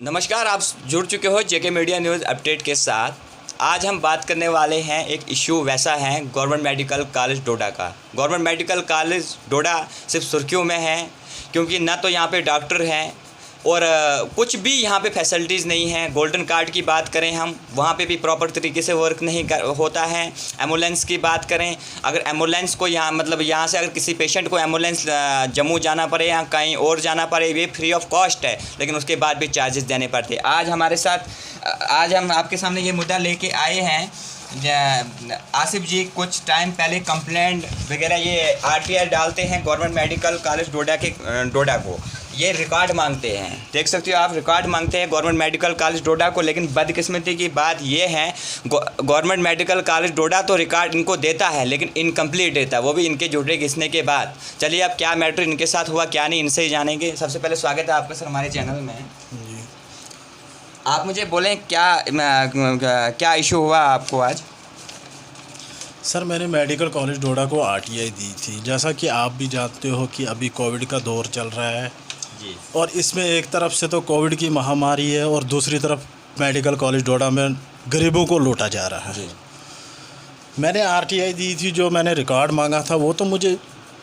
नमस्कार, आप जुड़ चुके हो जेके मीडिया न्यूज़ अपडेट के साथ। आज हम बात करने वाले हैं एक इशू वैसा है गवर्नमेंट मेडिकल कॉलेज डोडा का। गवर्नमेंट मेडिकल कॉलेज डोडा सिर्फ सुर्खियों में है क्योंकि ना तो यहाँ पे डॉक्टर हैं और कुछ भी यहाँ पे फैसिलिटीज़ नहीं हैं। गोल्डन कार्ड की बात करें हम, वहाँ पे भी प्रॉपर तरीके से वर्क नहीं होता है। एम्बुलेंस की बात करें, अगर एम्बुलेंस को यहाँ से अगर किसी पेशेंट को एम्बुलेंस जम्मू जाना पड़े या कहीं और जाना पड़े, ये फ्री ऑफ कॉस्ट है, लेकिन उसके बाद भी चार्जेस देने पड़ते। आज हम आपके सामने ये मुद्दा लेके आए हैं। आसिफ जी कुछ टाइम पहले कंप्लेंट वगैरह ये आरटीआई डालते हैं गवर्नमेंट मेडिकल कॉलेज डोडा को, ये रिकॉर्ड मांगते हैं। देख सकते हो आप, रिकॉर्ड मांगते हैं गवर्नमेंट मेडिकल कॉलेज डोडा को। लेकिन बदकिस्मती की बात ये है, गवर्नमेंट मेडिकल कॉलेज डोडा तो रिकॉर्ड इनको देता है लेकिन इनकम्प्लीट देता है, वो भी इनके झूठे घिसने के बाद। चलिए अब क्या मैटर इनके साथ हुआ क्या नहीं, इनसे ही जानेंगे। सबसे पहले स्वागत है आपका सर हमारे चैनल में। जी आप मुझे बोलें क्या इशू हुआ आपको आज? सर, मैंने मेडिकल कॉलेज डोडा को आरटीआई दी थी। जैसा कि आप भी जानते हो कि अभी कोविड का दौर चल रहा है जी। और इसमें एक तरफ से तो कोविड की महामारी है और दूसरी तरफ मेडिकल कॉलेज डोडा में गरीबों को लूटा जा रहा है। मैंने आरटीआई दी थी, जो मैंने रिकॉर्ड मांगा था वो तो मुझे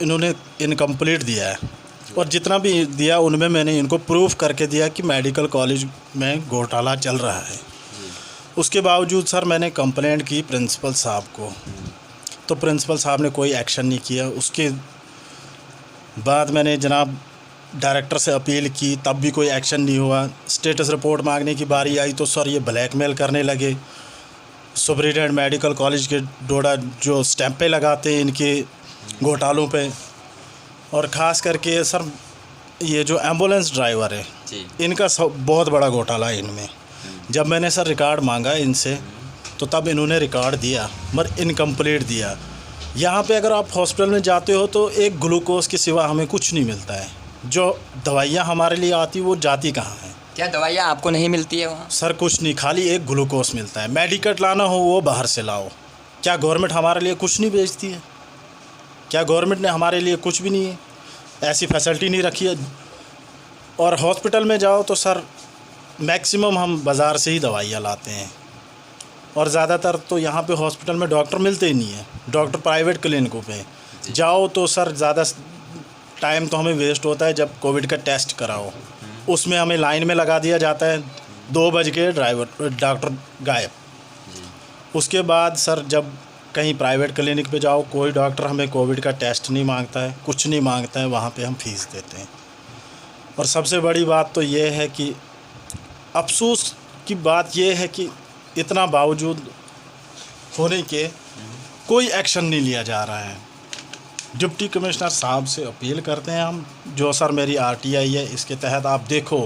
इन्होंने इनकम्प्लीट दिया है और जितना भी दिया उनमें मैंने इनको प्रूफ करके दिया कि मेडिकल कॉलेज में घोटाला चल रहा है। उसके बावजूद सर मैंने कंप्लेंट की प्रिंसिपल साहब को, तो प्रिंसिपल साहब ने कोई एक्शन नहीं किया। उसके बाद मैंने जनाब डायरेक्टर से अपील की, तब भी कोई एक्शन नहीं हुआ। स्टेटस रिपोर्ट मांगने की बारी आई तो सर ये ब्लैकमेल करने लगे। सुपरिटेंडेंट मेडिकल कॉलेज के डोडा जो स्टैंपें लगाते हैं इनके घोटालों पे, और ख़ास करके सर ये जो एम्बुलेंस ड्राइवर है इनका बहुत बड़ा घोटाला है इनमें। जब मैंने सर रिकॉर्ड मांगा इनसे तो तब इन्होंने रिकॉर्ड दिया मगर इनकम्प्लीट दिया। यहाँ पे अगर आप हॉस्पिटल में जाते हो तो एक ग्लूकोज के सिवा हमें कुछ नहीं मिलता है। जो दवाइयाँ हमारे लिए आती वो जाती कहाँ हैं? क्या दवाइयाँ आपको नहीं मिलती है वहाँ? सर कुछ नहीं, खाली एक ग्लूकोज मिलता है। मेडिकेट लाना हो वो बाहर से लाओ। क्या गवर्नमेंट हमारे लिए कुछ नहीं बेचती है? क्या गवर्नमेंट ने हमारे लिए कुछ भी नहीं है, ऐसी फैसिलिटी नहीं रखी है? और हॉस्पिटल में जाओ तो सर मैक्सिमम हम बाज़ार से ही दवाइयाँ लाते हैं और ज़्यादातर तो यहाँ पे हॉस्पिटल में डॉक्टर मिलते ही नहीं है। डॉक्टर प्राइवेट क्लिनिकों पे जाओ तो सर ज़्यादा टाइम तो हमें वेस्ट होता है। जब कोविड का टेस्ट कराओ उसमें हमें लाइन में लगा दिया जाता है, 2 बज के डॉक्टर गायब। उसके बाद सर जब कहीं प्राइवेट क्लिनिक पे जाओ कोई डॉक्टर हमें कोविड का टेस्ट नहीं मांगता है, कुछ नहीं मांगता है, वहाँ पे हम फीस देते हैं। और सबसे बड़ी बात तो ये है कि अफसोस की बात ये है कि इतना बावजूद होने के कोई एक्शन नहीं लिया जा रहा है। डिप्टी कमिश्नर साहब से अपील करते हैं हम, जो सर मेरी आरटीआई है इसके तहत आप देखो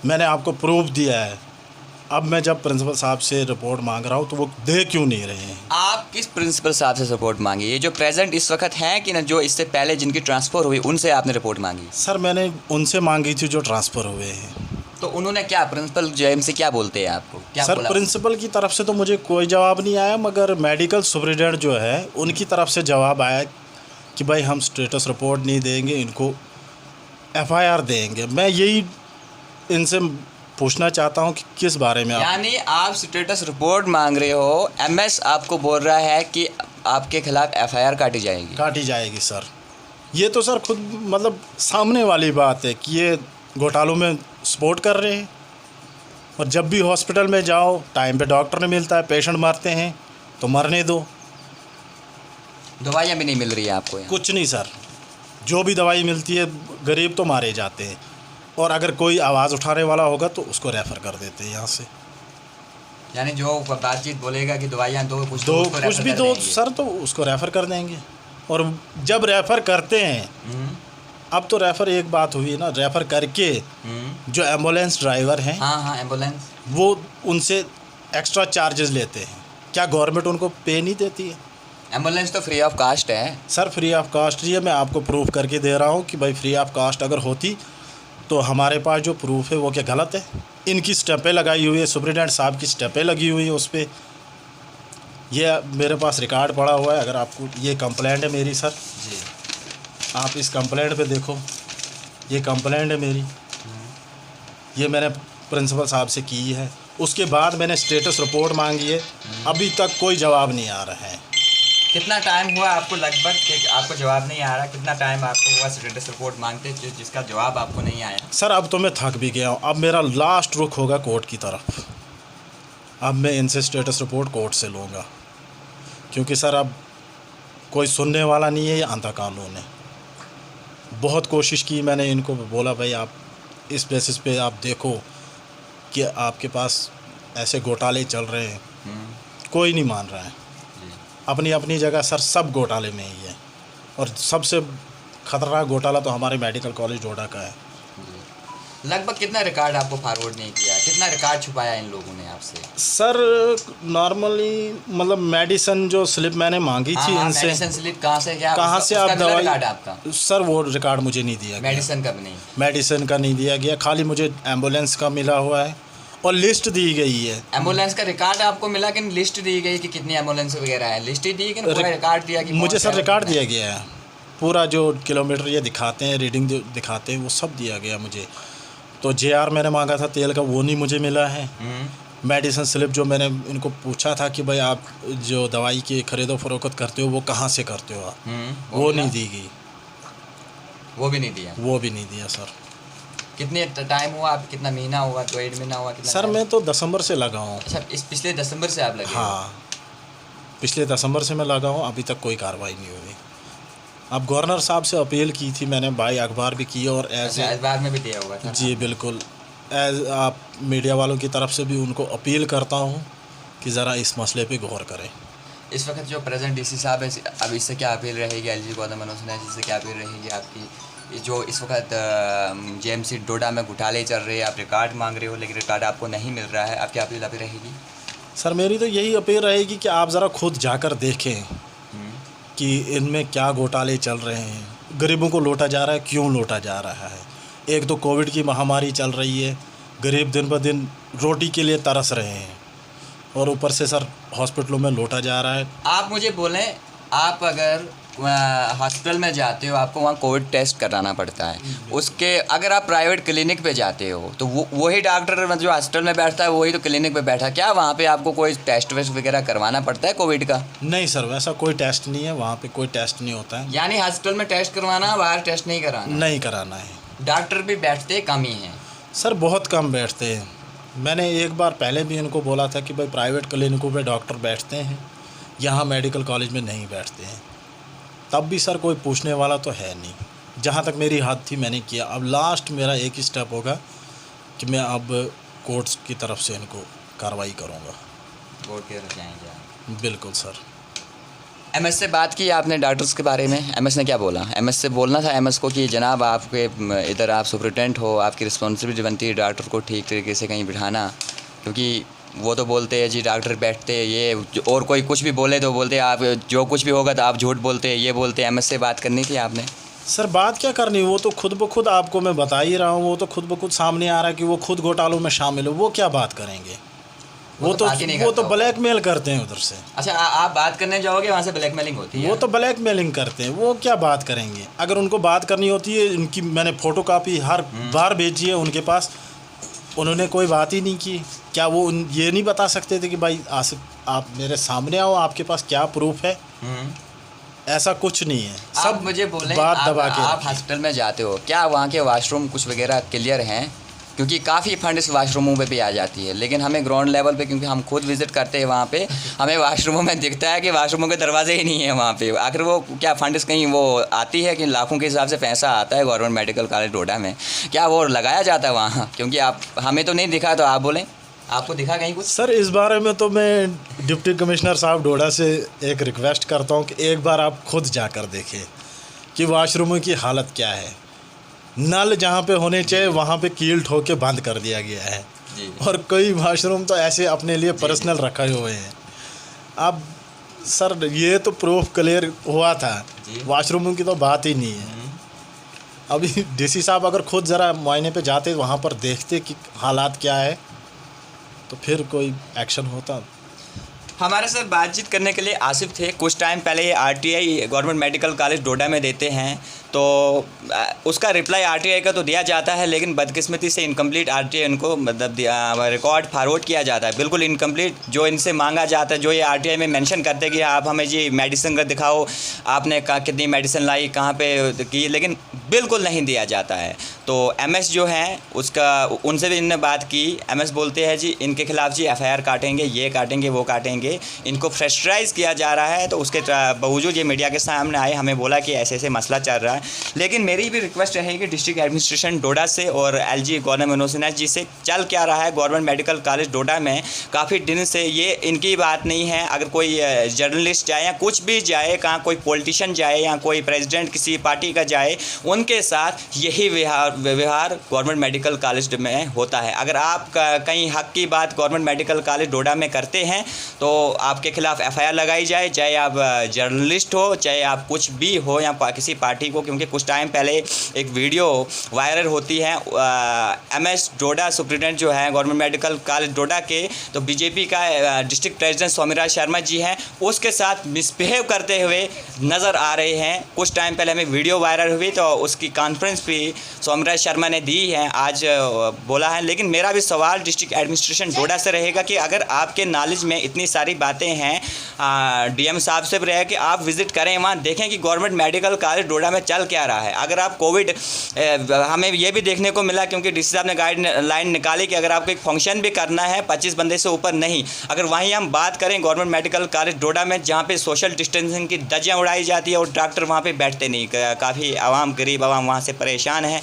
मैंने आपको प्रूफ दिया है। अब मैं जब प्रिंसिपल साहब से रिपोर्ट मांग रहा हूँ तो वो दे क्यों नहीं रहे हैं? आप किस प्रिंसिपल साहब से रिपोर्ट मांगी? ये जो प्रेजेंट इस वक्त हैं कि ना जो इससे पहले जिनकी ट्रांसफ़र हुई उनसे आपने रिपोर्ट मांगी? सर मैंने उनसे मांगी थी जो ट्रांसफ़र हुए हैं। तो उन्होंने क्या, प्रिंसिपल जेएम से क्या बोलते हैं आपको? क्या सर बोला? प्रिंसिपल की तरफ से तो मुझे कोई जवाब नहीं आया, मगर मेडिकल सुपरिटेंडेंट जो है उनकी तरफ से जवाब आया कि भाई हम स्टेटस रिपोर्ट नहीं देंगे, इनको एफआईआर देंगे। मैं यही इनसे पूछना चाहता हूं कि किस बारे में यानी आप स्टेटस रिपोर्ट मांग रहे हो, एमएस आपको बोल रहा है कि आपके खिलाफ एफआईआर काटी जाएगी? सर ये तो सर खुद मतलब सामने वाली बात है कि ये घोटालों में सपोर्ट कर रहे हैं। और जब भी हॉस्पिटल में जाओ टाइम पे डॉक्टर नहीं मिलता है, पेशेंट मरते हैं तो मरने दो। दवाइयाँ भी नहीं मिल रही है आपको यहाँ? कुछ नहीं सर, जो भी दवाई मिलती है गरीब तो मारे जाते हैं और अगर कोई आवाज़ उठाने वाला होगा तो उसको रेफ़र कर देते हैं यहाँ से। यानी जो बातचीत बोलेगा कि दवाइयाँ दो कुछ भी दो सर तो उसको रेफ़र कर देंगे। और जब रेफ़र करते हैं, अब तो रेफ़र एक बात हुई ना, रेफ़र करके जो एम्बुलेंस ड्राइवर हैं, हाँ एम्बुलेंस, वो उनसे एक्स्ट्रा चार्जेस लेते हैं। क्या गवर्नमेंट उनको पे नहीं देती है? एम्बुलेंस तो फ्री ऑफ कास्ट है सर, फ्री ऑफ कास्ट ही है। मैं आपको प्रूफ करके दे रहा हूँ कि भाई फ्री ऑफ कास्ट अगर होती तो हमारे पास जो प्रूफ है वो क्या गलत है? इनकी स्टेपें लगाई हुई है, सुपरिटेंडेंट साहब की स्टेपें लगी हुई है उस पर। ये मेरे पास रिकॉर्ड पड़ा हुआ है। अगर आपको ये कंप्लेंट है मेरी सर जी, आप इस कंप्लेंट पे देखो, ये कंप्लेंट है मेरी। ये मैंने प्रिंसिपल साहब से की है। उसके बाद मैंने स्टेटस रिपोर्ट मांगी है, अभी तक कोई जवाब नहीं आ रहा है। कितना टाइम हुआ आपको लगभग कि आपको जवाब नहीं आ रहा? कितना टाइम आपको हुआ स्टेटस रिपोर्ट मांगते जिसका जवाब आपको नहीं आया? सर अब तो मैं थक भी गया हूँ, अब मेरा लास्ट रुख होगा कोर्ट की तरफ। अब मैं इनसे स्टेटस रिपोर्ट कोर्ट से लूँगा, क्योंकि सर अब कोई सुनने वाला नहीं है। ये आंधा कानून है। बहुत कोशिश की मैंने, इनको बोला भाई आप इस बेसिस पे आप देखो कि आपके पास ऐसे घोटाले चल रहे हैं, कोई नहीं मान रहा है। अपनी अपनी जगह सर सब घोटाले में ही है, और सबसे खतरनाक घोटाला तो हमारे मेडिकल कॉलेज डोडा का है। लगभग कितना रिकॉर्ड आपको फॉरवर्ड नहीं किया? कितना रिकॉर्ड छुपाया इन लोगों ने आपसे? सर नॉर्मली मतलब मेडिसिन जो स्लिप मैंने मांगी थी इनसे, मेडिसिन स्लिप कहाँ से? क्या कहाँ से आप दवाई? रिकॉर्ड आपका? सर वो रिकॉर्ड मुझे नहीं दिया गया। मेडिसिन का भी नहीं? मेडिसिन का नहीं दिया गया, खाली मुझे एम्बुलेंस का मिला हुआ है और लिस्ट दी गई है। एम्बुलेंस का रिकॉर्ड आपको मिला कि लिस्ट दी गई कि कितनी एम्बुलेंस वगैरह है? लिस्ट ही दी कि पूरा रिकॉर्ड दिया कि मुझे सर रिकॉर्ड दिया गया है, पूरा जो किलोमीटर ये दिखाते हैं, रीडिंग दिखाते हैं, वो सब दिया गया मुझे। तो JR मैंने मांगा था तेल का, वो नहीं मुझे मिला है। मेडिसिन स्लिप जो मैंने इनको पूछा था कि भाई आप जो दवाई की खरीदो फरोख्त करते हो वो कहाँ से करते हो आप, वो नहीं दी गई। वो भी नहीं दिया? वो भी नहीं दिया सर। कितने टाइम हुआ? आप कितना महीना हुआ, 2 महीना हुआ? कितना सर मैं तो दिसंबर से लगा हूँ। अच्छा, इस पिछले दिसंबर से आप लगे? हाँ, पिछले दिसंबर से मैं लगा हूँ, अभी तक कोई कार्रवाई नहीं हुई। अब गवर्नर साहब से अपील की थी मैंने, भाई अखबार भी की और अखबार में भी दिया हुआ था? जी बिल्कुल। आप मीडिया वालों की तरफ से भी उनको अपील करता हूँ कि ज़रा इस मसले पे गौर करें। इस वक्त जो प्रेजेंट DC साहब है, अब इससे क्या अपील रहेगी? LG गौतम मनोज सिन्हा जी से क्या अपील रहेगी आपकी? जो इस वक्त JMC डोडा में घोटाले चल रहे हैं, आप रिकॉर्ड मांग रहे हो लेकिन रिकॉर्ड आपको नहीं मिल रहा है, आप क्या अपील रहेगी? सर मेरी तो यही अपील रहेगी कि आप ज़रा खुद जाकर देखें कि इनमें क्या घोटाले चल रहे हैं, गरीबों को लूटा जा रहा है, क्यों लूटा जा रहा है। एक तो कोविड की महामारी चल रही है, गरीब दिन ब दिन रोटी के लिए तरस रहे हैं, और ऊपर से सर हॉस्पिटलों में लूटा जा रहा है। आप मुझे बोलें, आप अगर हॉस्पिटल में जाते हो, आपको वहाँ कोविड टेस्ट कराना पड़ता है, उसके अगर आप प्राइवेट क्लिनिक पे जाते हो तो वही डॉक्टर जो हॉस्पिटल में बैठता है वही तो क्लिनिक पे बैठा, क्या वहाँ पे आपको कोई टेस्ट वेस्ट वगैरह करवाना पड़ता है कोविड का? नहीं सर, वैसा कोई टेस्ट नहीं है, वहाँ पे कोई टेस्ट नहीं होता है। यानी हॉस्पिटल में टेस्ट करवाना, बाहर टेस्ट नहीं कराना? नहीं कराना है। डॉक्टर भी बैठते कम ही हैं? सर बहुत कम बैठते हैं। मैंने एक बार पहले भी इनको बोला था कि भाई प्राइवेट क्लिनिकों पे डॉक्टर बैठते हैं, यहाँ मेडिकल कॉलेज में नहीं बैठते हैं, तब भी सर कोई पूछने वाला तो है नहीं। जहाँ तक मेरी हद थी मैंने किया। अब लास्ट मेरा एक ही स्टेप होगा कि मैं अब कोर्ट्स की तरफ से इनको कार्रवाई करूँगा। कोर्ट की तरफ जाएंगे आप? बिल्कुल सर। MS से बात की आपने डॉक्टर्स के बारे में, MS ने क्या बोला? MS से बोलना था MS को कि जनाब आपके इधर आप सुपरिटेंडेंट हो, आपकी रिस्पॉन्सिबिलिटी बनती है डॉक्टर को ठीक तरीके से कहीं बिठाना, क्योंकि वो तो बोलते हैं जी डॉक्टर बैठते हैं ये, और कोई कुछ भी बोले तो बोलते हैं आप जो कुछ भी होगा तो आप झूठ बोलते हैं, ये बोलते हैं। MS से बात करनी थी आपने? सर बात क्या करनी, वो तो खुद ब खुद आपको मैं बता ही रहा हूँ, वो तो खुद ब खुद सामने आ रहा है कि वो खुद घोटालों में शामिल हो, वो क्या बात करेंगे? वो तो ब्लैकमेल करते हैं उधर से। अच्छा, आप बात करने जाओगे वहाँ से ब्लैकमेलिंग होती है? वो तो ब्लैकमेलिंग करते हैं, वो क्या बात करेंगे? अगर उनको बात करनी होती है, उनकी मैंने फ़ोटो कापी हर बार भेजी है उनके पास, उन्होंने कोई बात ही नहीं की। क्या वो ये नहीं बता सकते थे कि भाई आसिफ आप मेरे सामने आओ, आपके पास क्या प्रूफ है? ऐसा कुछ नहीं है। सब मुझे बोलें, बात दबा के आप हॉस्पिटल में जाते हो, क्या वहाँ के वाशरूम कुछ वगैरह क्लियर हैं? क्योंकि काफ़ी फंड इस वाशरूमों पे भी आ जाती है, लेकिन हमें ग्राउंड लेवल पे, क्योंकि हम खुद विज़िट करते हैं वहाँ पे, हमें वाशरूमों में दिखता है कि वाशरूमों के दरवाजे ही नहीं है वहाँ पे। आखिर वो क्या फंड कहीं वो आती है कि लाखों के हिसाब से पैसा आता है गवर्नमेंट मेडिकल कॉलेज डोडा में, क्या वो लगाया जाता है वहाँ? क्योंकि आप हमें तो नहीं दिखा, तो आप बोलें आपको दिखा कहीं कुछ? सर इस बारे में तो मैं डिप्टी कमिश्नर साहब डोडा से एक रिक्वेस्ट करता हूँ कि एक बार आप खुद जाकर देखें कि वाशरूमों की हालत क्या है। नल जहाँ पे होने चाहिए वहाँ पे कील ठोक के बंद कर दिया गया है, और कई वाशरूम तो ऐसे अपने लिए पर्सनल रखे हुए हैं। अब सर ये तो प्रूफ क्लियर हुआ था, वाशरूमों की तो बात ही नहीं है। अभी DC साहब अगर खुद ज़रा मुआयने पे जाते, वहाँ पर देखते कि हालात क्या है, तो फिर कोई एक्शन होता। हमारे साथ बातचीत करने के लिए आसिफ थे। कुछ टाइम पहले ये RTI गवर्नमेंट मेडिकल कॉलेज डोडा में देते हैं, तो उसका रिप्लाई आरटीआई का तो दिया जाता है, लेकिन बदकिस्मती से इनकम्प्लीट आरटीआई उनको मतलब रिकॉर्ड फॉरवर्ड किया जाता है, बिल्कुल इनकम्प्लीट। जो इनसे मांगा जाता है, जो ये आरटीआई में मेंशन करते हैं कि आप हमें जी मेडिसिन का दिखाओ, आपने कितनी मेडिसिन लाई, कहाँ पे की, लेकिन बिल्कुल नहीं दिया जाता है। तो एमएस जो हैं उसका उनसे भी इनने बात की। एमएस बोलते हैं जी इनके खिलाफ़ जी एफआईआर काटेंगे, ये काटेंगे, वो काटेंगे, इनको प्रेशराइज़ किया जा रहा है। तो उसके बावजूद ये मीडिया के सामने आए, हमें बोला कि ऐसे ऐसे मसला चल रहा है। लेकिन मेरी भी रिक्वेस्ट रहेगी डिस्ट्रिक्ट एडमिनिस्ट्रेशन डोडा से और एलजी गवर्नर मनोज सिन्हा जी से, चल क्या रहा है गवर्नमेंट मेडिकल कॉलेज डोडा में काफ़ी दिन से। ये इनकी बात नहीं है, अगर कोई जर्नलिस्ट जाए या कुछ भी जाए, कहाँ कोई पॉलिटिशियन जाए या कोई प्रेसिडेंट किसी पार्टी का जाए, उनके साथ यही व्यवहार गवर्नमेंट मेडिकल कॉलेज में होता है। अगर आप कहीं हक की बात गवर्नमेंट मेडिकल कॉलेज डोडा में करते हैं तो आपके खिलाफ़ एफआईआर लगाई जाए, चाहे आप जर्नलिस्ट हो, चाहे आप कुछ भी हो या किसी पार्टी को। क्योंकि कुछ टाइम पहले एक वीडियो वायरल होती है एमएस डोडा सुप्रिटेंडेंट जो है गवर्नमेंट मेडिकल कॉलेज डोडा के, तो बीजेपी का डिस्ट्रिक्ट प्रेसिडेंट स्वामीराज शर्मा जी हैं, उसके साथ मिसबिहेव करते हुए नज़र आ रहे हैं। कुछ टाइम पहले हमें वीडियो वायरल हुई तो उसकी कॉन्फ्रेंस भी स्वामीराज शर्मा ने दी है, आज बोला है। लेकिन मेरा भी सवाल डिस्ट्रिक्ट एडमिनिस्ट्रेशन डोडा से रहेगा कि अगर आपके नॉलेज में इतनी सारी बातें हैं, डीएम साहब से भी रहे कि आप विज़िट करें, वहाँ देखें कि गवर्नमेंट मेडिकल कॉलेज डोडा में चल क्या रहा है। अगर आप कोविड, हमें ये भी देखने को मिला क्योंकि डीसी साहब ने गाइडलाइन निकाली कि अगर आपको एक फंक्शन भी करना है 25 बंदे से ऊपर नहीं। अगर वहीं हम बात करें गवर्नमेंट मेडिकल कॉलेज डोडा में, जहाँ पे सोशल डिस्टेंसिंग की धज्जियाँ उड़ाई जाती है और डॉक्टर वहाँ पे बैठते नहीं, काफ़ी आवाम, गरीब आवाम वहाँ से परेशान है।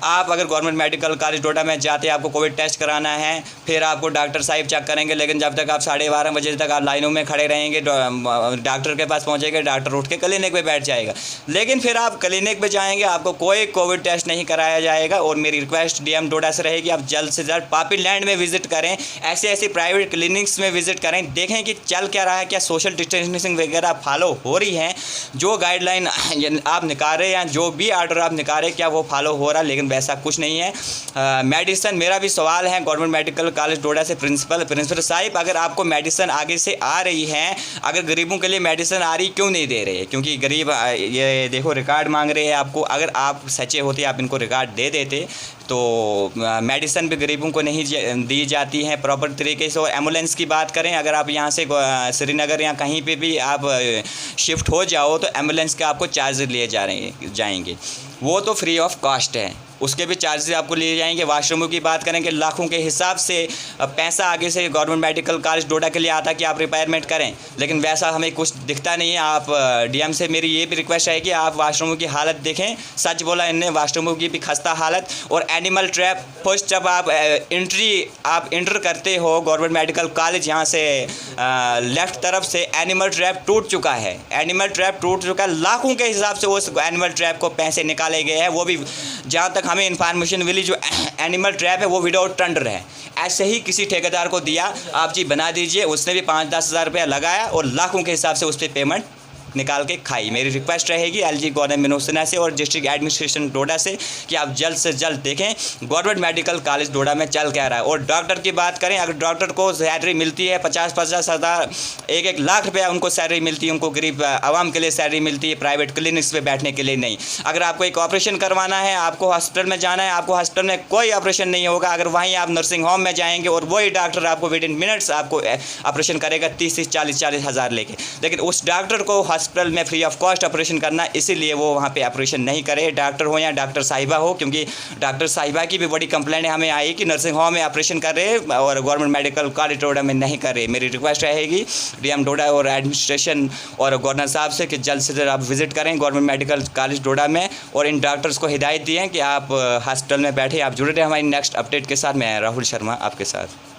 आप अगर गवर्नमेंट मेडिकल कॉलेज डोडा में जाते हैं, आपको कोविड टेस्ट कराना है, फिर आपको डॉक्टर साहब चेक करेंगे, लेकिन जब तक आप 12:30 बजे तक आप लाइनों में खड़े रहेंगे, डॉक्टर के पास पहुँचेंगे, डॉक्टर उठ के क्लिनिक पे बैठ जाएगा। लेकिन फिर आप क्लिनिक पे जाएंगे, आपको कोई कोविड टेस्ट नहीं कराया जाएगा। और मेरी रिक्वेस्ट डीएम डोडा से रहेगी, आप जल्द से जल्द पापी लैंड में विजिट करें, ऐसे प्राइवेट क्लिनिक्स में विजिट करें, देखें कि चल क्या रहा है, क्या सोशल डिस्टेंसिंग वगैरह फॉलो हो रही है, जो गाइडलाइन आप निकाल रहे हैं, जो भी आर्डर आप निकाल रहे हैं, क्या वो फॉलो हो रहा है। लेकिन वैसा कुछ नहीं है। मेडिसिन, मेरा भी सवाल है गवर्नमेंट मेडिकल कॉलेज डोडा से प्रिंसिपल साहिब, अगर आपको मेडिसिन आगे से आ रही है, अगर गरीबों के लिए मेडिसिन आ रही, क्यों नहीं दे रहे? क्योंकि गरीब ये देखो रिकॉर्ड मांग रहे हैं आपको। अगर आप सच्चे होते, आप इनको रिकॉर्ड दे देते तो मेडिसिन भी गरीबों को नहीं दी जाती हैं प्रॉपर तरीके से। और एम्बुलेंस की बात करें, अगर आप यहाँ से श्रीनगर या कहीं पे भी आप शिफ्ट हो जाओ तो एम्बुलेंस के आपको चार्ज लिए जाएंगे, वो तो फ्री ऑफ कॉस्ट है, उसके भी चार्जेस आपको लिए जाएंगे। वाशरूमों की बात करें कि लाखों के हिसाब से पैसा आगे से गवर्नमेंट मेडिकल कॉलेज डोडा के लिए आता कि आप रिपेयरमेंट करें, लेकिन वैसा हमें कुछ दिखता नहीं है। आप डीएम से मेरी ये भी रिक्वेस्ट है कि आप वाशरूमों की हालत देखें। सच बोला इनने, वाशरूमों की भी खस्ता हालत। और एनिमल ट्रैप, फर्स्ट जब आप इंटर करते हो गवर्नमेंट मेडिकल कॉलेज, यहाँ से लेफ़्ट तरफ से एनिमल ट्रैप टूट चुका है, एनिमल ट्रैप टूट चुका है। लाखों के हिसाब से उस एनिमल ट्रैप को पैसे निकाले गए हैं, वो भी जहाँ तक हमें इन्फॉर्मेशन मिली जो एनिमल ट्रैप है वो विदाउट टेंडर है। ऐसे ही किसी ठेकेदार को दिया, आप जी बना दीजिए, उसने भी 5-10 हज़ार रुपया लगाया और लाखों के हिसाब से उस पर पेमेंट निकाल के खाई। मेरी रिक्वेस्ट रहेगी एलजी गवर्नर मनोज सिन्हा से और डिस्ट्रिक्ट एडमिनिस्ट्रेशन डोडा से कि आप जल्द से जल्द देखें गवर्नमेंट मेडिकल कॉलेज डोडा में चल क्या रहा है। और डॉक्टर की बात करें, अगर डॉक्टर को सैलरी मिलती है 50-50 हज़ार, 1-1 लाख रुपया उनको सैलरी मिलती है, उनको गरीब आवाम के लिए सैलरी मिलती है, प्राइवेट क्लिनिक्स पे बैठने के लिए नहीं। अगर आपको एक ऑपरेशन करवाना है, आपको हॉस्पिटल में जाना है, आपको हॉस्पिटल में कोई ऑपरेशन नहीं होगा। अगर वहीं आप नर्सिंग होम में जाएंगे और वही डॉक्टर आपको विदिन मिनट्स आपको ऑपरेशन करेगा 30-40 हज़ार लेके, लेकिन उस डॉक्टर को हॉस्पिटल में फ्री ऑफ कॉस्ट ऑपरेशन करना, इसीलिए वो वहाँ पे ऑपरेशन नहीं करे, डॉक्टर हो या डॉक्टर साहिबा हो। क्योंकि डॉक्टर साहिबा की भी बड़ी कंप्लेंट हमें आई कि नर्सिंग होम में ऑपरेशन कर रहे और गवर्नमेंट मेडिकल कॉलेज डोडा में नहीं कर रहे। मेरी रिक्वेस्ट रहेगी डीएम डोडा और एडमिनिस्ट्रेशन और गवर्नर साहब से कि जल्द से जल्द आप विजिट करें गवर्नमेंट मेडिकल कॉलेज डोडा में और इन डॉक्टर्स को हिदायत दिए कि आप हॉस्पिटल में बैठे। आप जुड़े रहे हमारी नेक्स्ट अपडेट के साथ। मैं राहुल शर्मा आपके साथ।